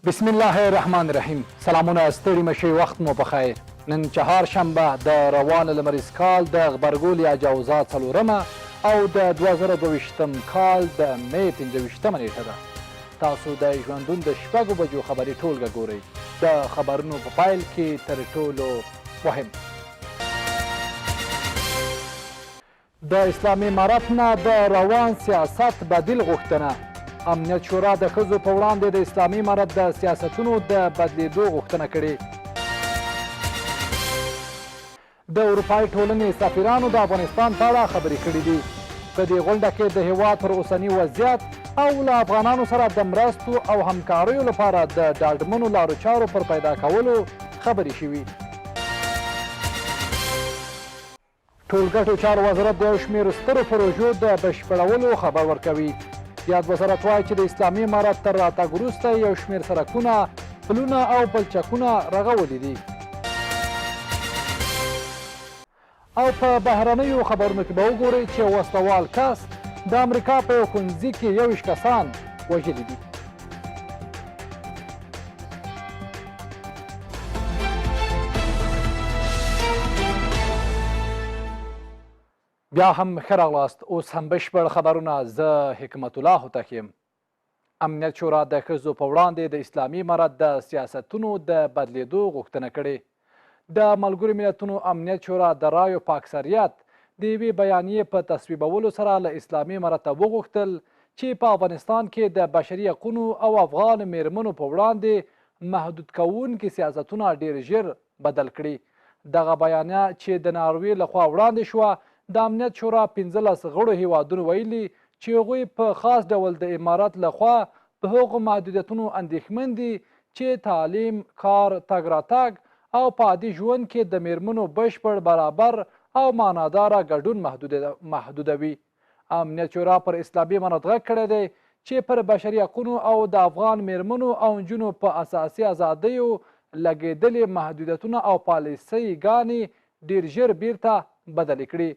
بسم الله الرحمن الرحیم. سلامونه، ستړي مشئ، وخت مو پخیر. نن چهارشنبه د روان لمریز کال د غبرګول یا جوزا څلورمه او د 2022 کال د می 25مه نیټه ده. تاسو د ژوندون د شپږو بجو خبري ټولګه ګورئ. د خبرونو په پیل کې تر ټولو مهم: د اسلامي امارت نه د روان سیاست بدیل غوښتنه. امنیت شورا د ښځو په وړاندې د اسلامي امارت د سیاستونو د بدلیدو غوښتنه کړې. د اروپایي ټولنې سفیرانو د افغانستان په اړه خبرې کړې دي. په دې غونډه کې د هیواد پر اوسني وضعیت او له افغانانو سره د مرستو او همکاریو لپاره د ډاډمنو لارو چارو پر پیدا کولو خبرې شوي. ټولګټو چارو وزارت د یو شمېر سترو پروژو د بشپړولو خبر ورکوي. یاد وزارت وایي چې د اسلامي امارت تر راتګ وروسته یو شمېر سړکونه، پلونه او پلچکونه رغولي دي. او په بهرنیو خبرونو کې به وګورئ چې وسلوال کس د امریکا په یو ښوونځي کې 21 کسان وژلي دي. بیا هم ښه راغلاست. اوس هم بشپړ خبرونه. زه حکمت الله هوتک یم. امنیت شورا د ښځو په وړاندې د اسلامي امارت د سیاستونو د بدلیدو غوښتنه کړې. د ملګرو ملتونو امنیت شورا د رایو په اکثریت د یوې بیانیې په تصویبولو سره له اسلامي امارت وغوښتل چې په افغانستان کې د بشري حقونو او افغان میرمنو په وړاندې محدود کوونکي سیاستونه ډېر ژر بدل کړي. دغه بیانیه چې د ناروې لخوا وړاندې شوه، د امنیت شورا 15 غړو هیوادونو ویلي چې هغوی په خاص ډول د امارت لخوا په هغو محدودیتونو اندېښمن دي چې تعلیم، کار، تګ راتګ او په عادي ژوند کې د میرمنو بشپړ، برابر او معناداره ګډون محدودوي. امنیت شورا پر اسلامي امارت غږ کړی دی چې پر بشري حقونو او د افغان میرمنو او نجونو په اساسي ازادیو لګېدلې محدودیتونه او پالیسۍ ګانې ډېر ژر بیرته بدلې کړي.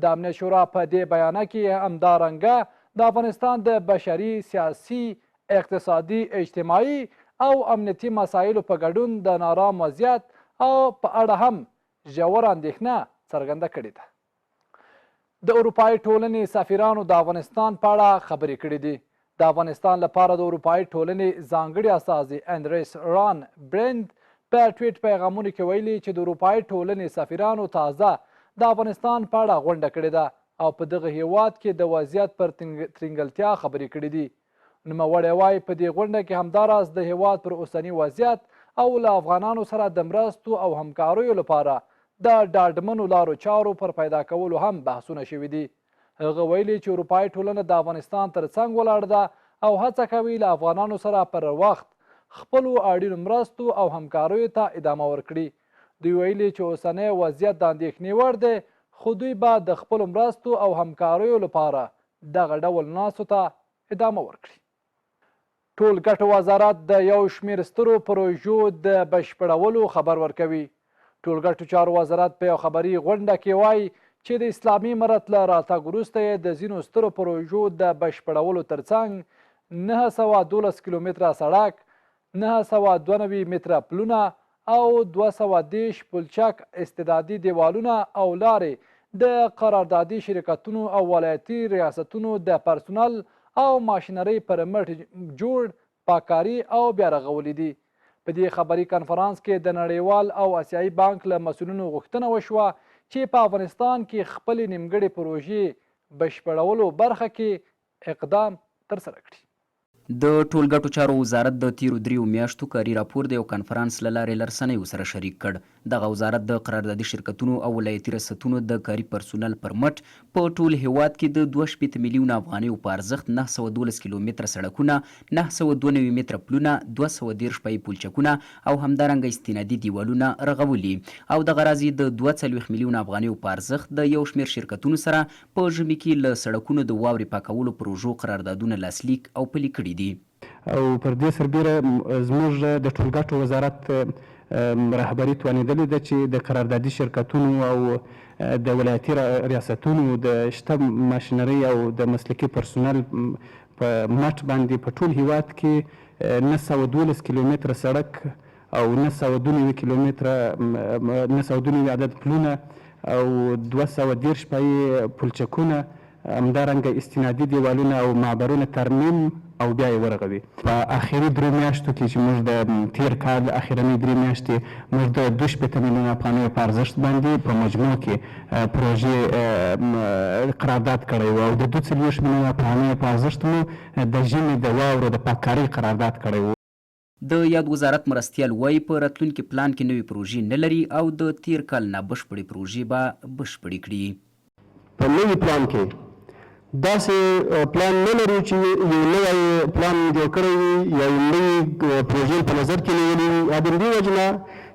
د امنیت شورا په دې بیانیه کې همدارنګه د افغانستان د بشري، سیاسي، اقتصادي، اجتماعي او امنیتي مسایلو په ګډون د نارام وضعیت او په اړه هم ژوره اندېښنه څرګنده کړې ده. د اروپایي ټولنې سفیرانو د افغانستان په اړه خبرې کړې دي. د افغانستان لپاره د اروپایي ټولنې ځانګړي استازي اندریس ران برند په ټویټ پیغامونو کې ویلي چې د اروپایي ټولنې سفیرانو تازه د افغانستان په اړه غونډه کړې ده او په دغه هیواد کې د وضعیت پر ترنګلتیا خبرې کړې دي. نوموړی وایي په دې غونډه کې همداراز د هیواد پر اوسني وضعیت او له افغانانو سره د مرستو او همکاریو لپاره د ډاډمنو لارو چارو پر پیدا کولو هم بحثونه شوي دي. هغه ویلي چې اروپایي ټولنه د افغانستان تر څنګ ولاړه ده او هڅه کوي له افغانانو سره پر وخت خپلو اړینو مرستو او همکاریو ته ادامه ورکړي. دوی ویلي چې اوسنی وضعیت د اندېښنې وړ دی، خو دوی به د خپلو مرستو او همکاریو لپاره دغه ډول ناستو ته ادامه ورکړي. ټولګټو وزارت د یو شمېر سترو پروژو د بشپړولو خبر ورکوي. ټولګټو چارو وزارت په یو خبري غونډه کې وایي چې د اسلامي امارت له راتګ وروسته یې د ځینو سترو پروژو د بشپړولو ترڅنګ 912 کیلومتره سړک، 992 متره پلونه او 230 پلچک، استعدادي دیوالونه او لارې د قراردادي شرکتونو او ولایتي ریاستونو د پرسونل او ماشینرۍ پر مټ جوړ، پاککاري او بیا رغولي دي. په دې خبري کنفرانس کې د نړیوال او آسیایي بانک له مسؤلینو غوښتنه وشوه چې په افغانستان کې خپلې نیمګړې پروژې بشپړولو برخه کې اقدام ترسره کړي. د ټولګټو چارو وزارت د تیرو 3 میاشتو کاري راپور د یو کنفرانس له لارې لرسنیو سره شریک کړ. دغه وزارت د قراردادي شرکتونو او ولایتي ریاستونو د کاري پرسونل پر مټ په ټول هیواد کې د 2.8 میلیونه افغانیو په ارزښت 912 کیلومتره سړکونه، 992 متره پلونه، 213 پای پلچکونه او همدارنګه استنادي دیوالونه رغولي او دغه راځي د 42 میلیونه افغانیو په ارزښت د یو شمېر شرکتونو سره په ژمي کې له سړکونو د واورې پاکولو پروژو قراردادونه لاسلیک او پلي کړي دي. او پر دې سربیره زموږ د ټولګټو وزارت رهبري توانېدلې ده چې د قراردادي شرکتونو او د ولایتي ریاستونو د شته ماشینرۍ او د مسلکي پرسونل په مټ باندې په ټول هیواد کې 912 کیلومتره سړک او 992 کیلومتره 992 عدد پلونه او 210 پای پلچکونه، همدارنګه استنادي دیوالونه او معبرونه ترمیم او بیا یې ورغوي. په اخري 3 میاشتو کې چې موږ د تیر کال اخرنۍ 3 میاشتې موږ د 2 میلیونه افغانیو په ارزښت باندې په مجموع کې پروژې قرارداد کړی و او د 2 میلیونه افغانیو په ارزښت مو د ژمي د واورو د پاککارۍ قرارداد کړی و. د یاد وزارت مرستیال وایي په راتلونکي پلان کې نوې پروژې نه لري او د تیر کال نه بشپړې پروژې به بشپړې کړي. په نوي پلان کې داسې پلان نه لرو چې یو نوی پلان جوړ کړی وي یا یو نوي پروژې په نظر کې نیولي وي. یا د همدې وجې نه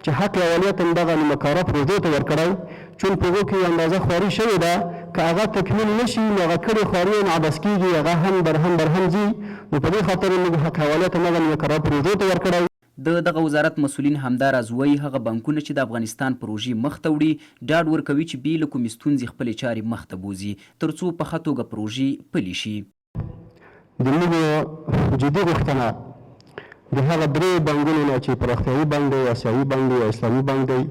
چې حق اولویت هم دغه نیمهکاره پروژو ته ورکړی، چون په هغو کې اندازه خواري شوې ده، که هغه تکمیل نه شي نو هغه کړې خواري هم عبث کېږي، هغه هم برهم ځي. نو په دې خاطر موږ حق اولویت هم دغه نیمهکاره پروژو ته ورکړی. د دغه وزارت مسؤلین همداراز وایي هغه بانکونه چې د افغانستان پروژې مخته وړي ډاډ ورکوي چې بې له کومې ستونزې خپلې چارې مخته بوځي تر څو په ښه توګه پروژې پلي شي. د موږ جدي غوښتنه د هغه 3 بانکونو نه چې پراختیایي بانک دی، آسیایي بانک دی یا اسلامي بانک دی،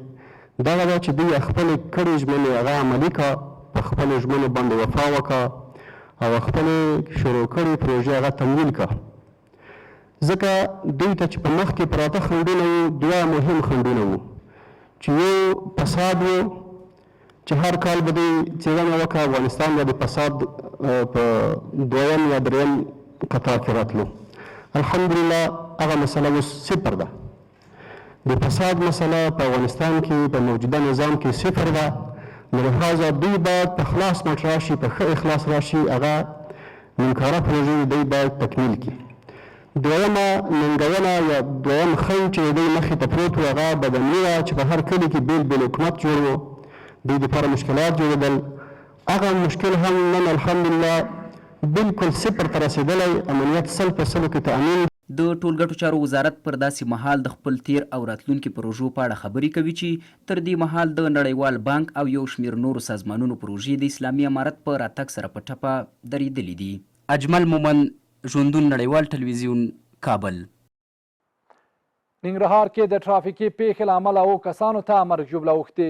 دغه ده چې دوی خپلې کړې ژمنې هغه عملي کړه، په خپلو ژمنو باندې وفا وکړه او خپلې شروع کړې پروژې هغه تمویل کړه. ځکه دوی ته چې په مخ کې پراته خنډونه وو، 2 مهم خنډونه وو چې یو فساد و چې هر کال به دوی څېړنه وکړه افغانستان به د فساد په 2م یا 3م قطار کې راتلو. الحمدلله هغه مسله اوس 0 ده. د فساد مسله په افغانستان کې په موجوده نظام کې 0 ده. نو لهذا دوی باید په خلاص مټ راشي، په ښه اخلاص راشي، هغه نیمکاره پروژې دوی باید تکمیل کړي. دویمه ننګونه یا دویم خنډ چې دوی مخې ته پروت و هغه بدني وه چې په هر کلي کې بېل بېل حکومت جوړ و، دوی دپاره مشکلات جوړېدل. هغه مشکل هم نن الحمدلله بالکل 0 ته رسېدلی، امنیت 100% کې تأمین. د ټولګټو چارو وزارت پر داسې مهال د خپل تیر او راتلونکي پروژو په اړه خبرې کوي چې تر دې مهال د نړیوال بانک او یو شمېر نورو سازمانونو پروژې د اسلامي امارت په راتګ سره په ټپه درېدلې دي. اجمل مومند، ژوندون نړیوال ټلویزیون، کابل. ننګرهار کې د ترافیکي پیښې له امله 7 کسانو ته مرګ ژوبله اوښتې.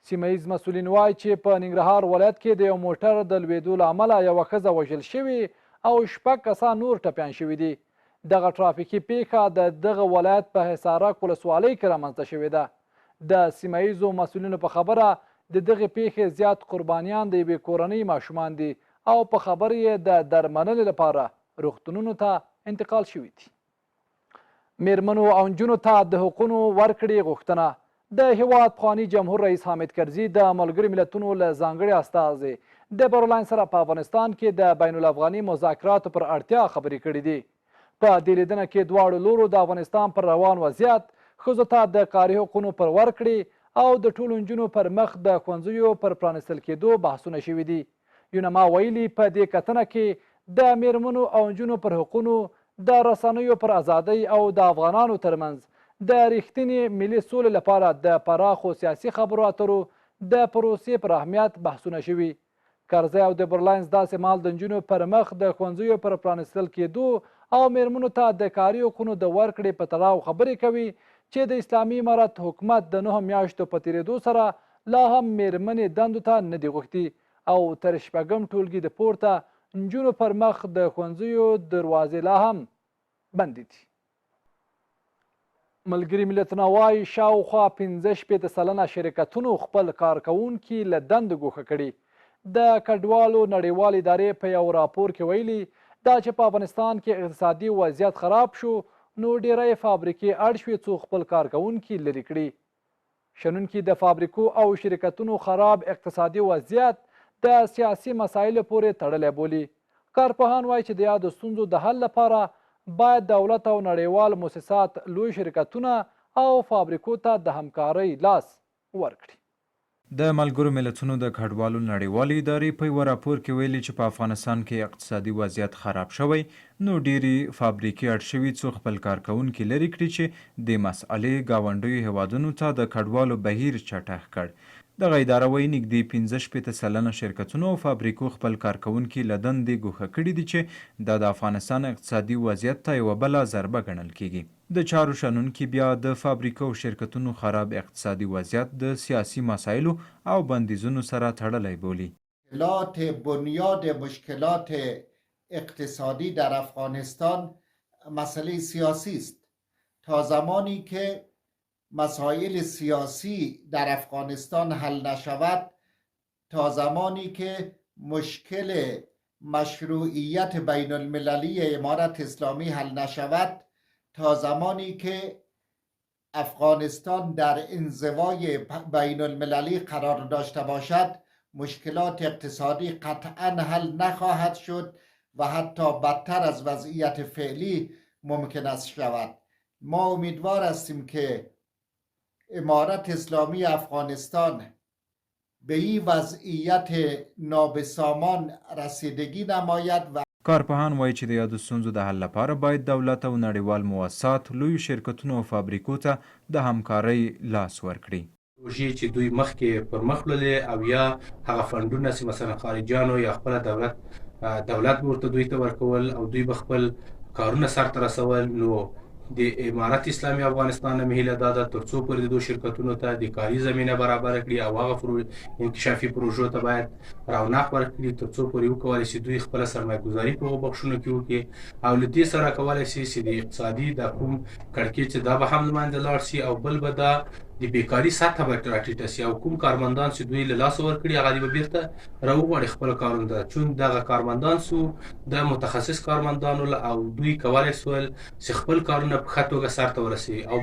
سیمه ییز مسؤلین وایي چې په ننګرهار ولایت کې د یو موټر د لوېدو له امله یوه ښځه وژل شوې او 6 کسان نور ټپیان شوي دي. دغه ترافیکي پیښه د دغه ولایت په حصارک ولسوالۍ کې رامنځته شوې ده. د سیمه ییزو مسؤلینو په خبره د دغې پیښې زیات قربانیان د یوې کورنۍ ماشومان دي او په خبره یې د درملنې لپاره روغتونونو ته انتقال شوي دي. میرمنو او نجونو ته د حقونو ورکړې غوښتنه. د هیواد پخواني جمهور رئیس حامد کرزي د ملګرو ملتونو له ځانګړي استازي د برلاین سره په افغانستان کې د بین الافغاني مذاکراتو پر اړتیا خبرې کړې دي. په دې لیدنه کې دواړو لورو د افغانستان پر روان وضعیت، ښځو ته د کاري حقونو پر ورکړې او د ټولو نجونو پر مخ د ښوونځیو پر پرانیستل کېدو بحثونه شوي دي. یونما ویلي په دې کتنه کې د میرمنو او نجونو پر حقونو، د رسنیو پر ازادۍ او د افغانانو ترمنځ د رښتینې ملي سولې لپاره د پراخو سیاسي خبرو اترو د پروسې پر اهمیت بحثونه شوي. کرزی او د برلاینز داسې مهال د نجونو پر مخ د ښوونځیو پر پرانیستل کېدو او میرمنو ته د کاري حقونو د ورکړې په تړاو خبرې کوي چې د اسلامي امارت حکومت د 9 میاشتو په تېرېدو سره لا هم میرمنې دندو ته نه دي غوښتي او تر 6م ټولګي د پورته نجونو پر مخ د ښوونځیو دروازې لا هم بندې دي. ملګري ملتونه وایي شاوخوا 65 سلنه شرکتونو خپل کارکوونکي له دندو ګوښه کړي. د کډوالو نړیوال ادارې په یو راپور کې ویلي دا چې په افغانستان کې اقتصادي وضعیت خراب شو نو ډیری فابریکې اړ شوې څو خپل کارکوونکي لرې کړي. شنونکي د فابریکو او شرکتونو خراب اقتصادي وضعیت د سیاسي مسایلو پورې تړلی بولي. کارپوهان وایي چې د یادو ستونزو د حل لپاره باید دولت او نړیوال مؤسسات لوی شرکتونه او فابریکو ته د همکارۍ لاس ورکړي. د ملګرو ملتونو د کډوالو نړیوالې ادارې په یوه راپور کې ویلي چې په افغانستان کې اقتصادي وضعیت خراب شوی نو ډېرې فابریکې اړ شوي څو خپل کارکوونکي لرې کړي چې د مسئلې ګاونډیو هیوادونو ته د کډوالو بهیر چټک کړ. دغه اداره وایي نږدې 15 سلنه شرکتونو او فابریکو خپل کارکوونکي له دندې ګوښه کړي دي چې دا د افغانستان اقتصادي وضعیت ته یوه بله ضربه ګڼل کیږي. د چارو شنونکي بیا د فابریکو او شرکتونو خراب اقتصادي وضعیت د سیاسي مسایلو او بندیزونو سره تړلی بولي. بنیاد مشکلات اقتصادی در افغانستان مسئله سیاسی است. تا زمانی که مسائل سیاسی در افغانستان حل نشود، تا زمانی که مشکل مشروعیت بین المللی امارت اسلامی حل نشود، تا زمانی که افغانستان در انزوای بین المللی قرار داشته باشد، مشکلات اقتصادی قطعا حل نخواهد شد و حتی بدتر از وضعیت فعلی ممکن است شود. ما امیدوار هستیم که امارت اسلامی افغانستان به این وضعیت نابسامان رسیدگی نماید و کارپوهان وایي چې د یادو ستونزو د حل لپاره باید دولت او نړیوال مؤسسات لویو شرکتونو او فابریکو ته د همکارۍ لاس ورکړي. پروژې چې دوی مخکې پر مخ وړلې او یا هغه فنډونه چې مثلا خارجیانو یا خپله دولت ورته دوی ته ورکول او دوی به خپل کارونه سرته رسول، نو د امارت اسلامي افغانستان نه هیله دا ده تر څو پورې د دو شرکتونو ته د کاري زمینه برابره کړي او هغه انکشافي پروژو ته باید رونق ورکړي تر څو پورې وکولی شي دوی خپله سرمایه‌ګذاري په هغو بخشونو کې وکړي او له دې سره کولی شي چې د اقتصادي دا کوم کړکېچ چې دا به هم له منځه لاړ شي او بل به دا د بیکاري سطحه به راټیټه شي او کوم کارمندان چې دوی له لاسه ورکړي هغه به بیرته راوغواړي خپلو کارونو ته، چون دغه کارمندان سو د متخصص کارمندانو او دوی کولی سول چې خپل کارونه په ښه توګه سرته ورسوي. او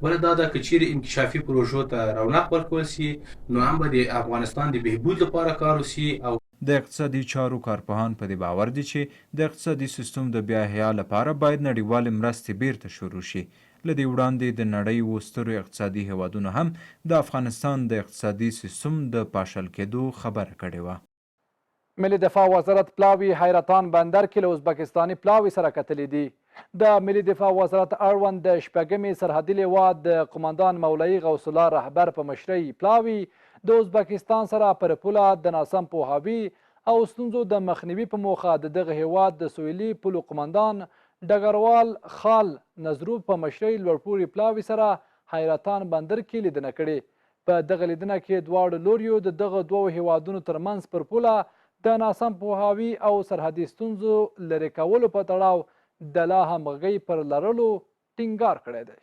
بله دا ده که چیرې انکشافي پروژو ته رونق ورکول شي نو هم به د افغانستان د بهبود لپاره کار وشي. او د اقتصادي چارو کارپوهان په دې باور دي چې د اقتصادي سیستم د بیا احیا لپاره باید نړیوالې مرستې بیرته شروع شي. له دې وړاندې د نړۍ وسترو اقتصادي هیوادونو هم د افغانستان د اقتصادي سیستم د پاشل کېدو خبره کړې وه. ملي دفاع وزارت پلاوي حیرتان بندر کې له ازبکستاني پلاوي سره کتلي دي. د ملي دفاع وزارت اړوند د شپږمې سرحدي لوا د قماندان مولوي غوث الله رهبر په مشرۍ پلاوي د ازبکستان سره پر پوله د ناسم پوهاوي او ستونزو د مخنیوي په موخه د دغه هیواد د سویلي پولو قماندان ډګروال خال نظروف په مشرۍ لوړپوړي پلاوي سره حیرتان بندر کې لیدنه کړې. په دغه لیدنه کې دواړو لوریو د دغه دوو هیوادونو ترمنځ پر پوله د ناسم پوهاوي او سرحدي ستونزو لرې کولو په تړاو د لا همغږۍ پر لرلو ټینګار کړی دی.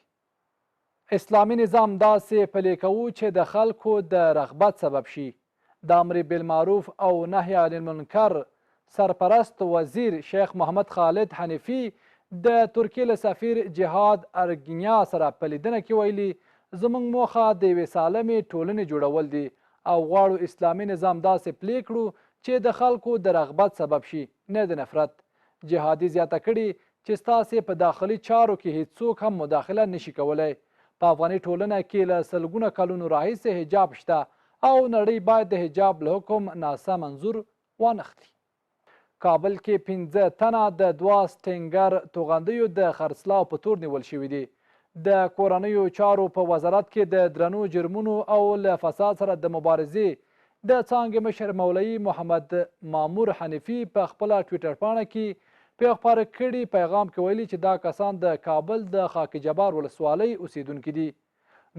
اسلامي نظام داسې پلي کوو چې د خلکو د رغبت سبب شي. د امر بالمعروف او نهي عن المنکر سرپرست وزیر شیخ محمد خالد حنیفي د ترکیې له سفیر جهاد ارګنیا سره په لیدنه کې ویلي زموږ موخه د یوې سالمې ټولنې جوړول دي او غواړو اسلامي نظام داسې پلی کړو چې د خلکو د رغبت سبب شي نه د نفرت. جهادي زیاته کړي چې ستاسې په داخلي چارو کې هیڅوک هم مداخله نشي کولی. په افغاني ټولنه کې له سلګونه کلونو راهیسې حجاب شته او نړۍ باید د حجاب له حکم ناسم منظور وانخلي. کابل کې 15 تنه د 2 سټینګر توغندیو د خرڅلاو په تور نیول شوي دي. د کورنیو چارو په وزارت کې د درنو جرمونو او له فساد سره د مبارزې د څانګې مشر مولوي محمد مامور حنیفي په خپله ټویټر پاڼه کې په خپاره کړي پیغام کې ویلي چې دا کسان د کابل د خاک جبار ولسوالۍ اوسیدونکي دي.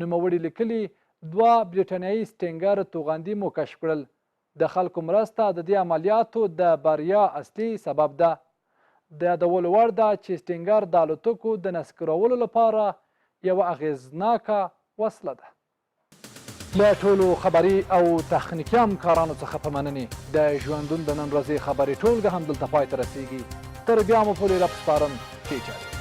نوموړي لیکلي 2 برټانیایي سټینګر توغندي مو کشف کړل. د خلکو مرسته د دې عملیاتو د بریا اصلي سبب ده. د یادولو وړ ده چې سټینګر د الوتکو د نسکرولو لپاره یوه اغیزناکه وسله ده. له ټولو خبري او تخنیکي همکارانو څخه په مننې د ژوندون د نن ورځې خبرې ټولګه هم دلته پای ته رسیږي. تر بیا مو پورې رسپارم. ښې چارې.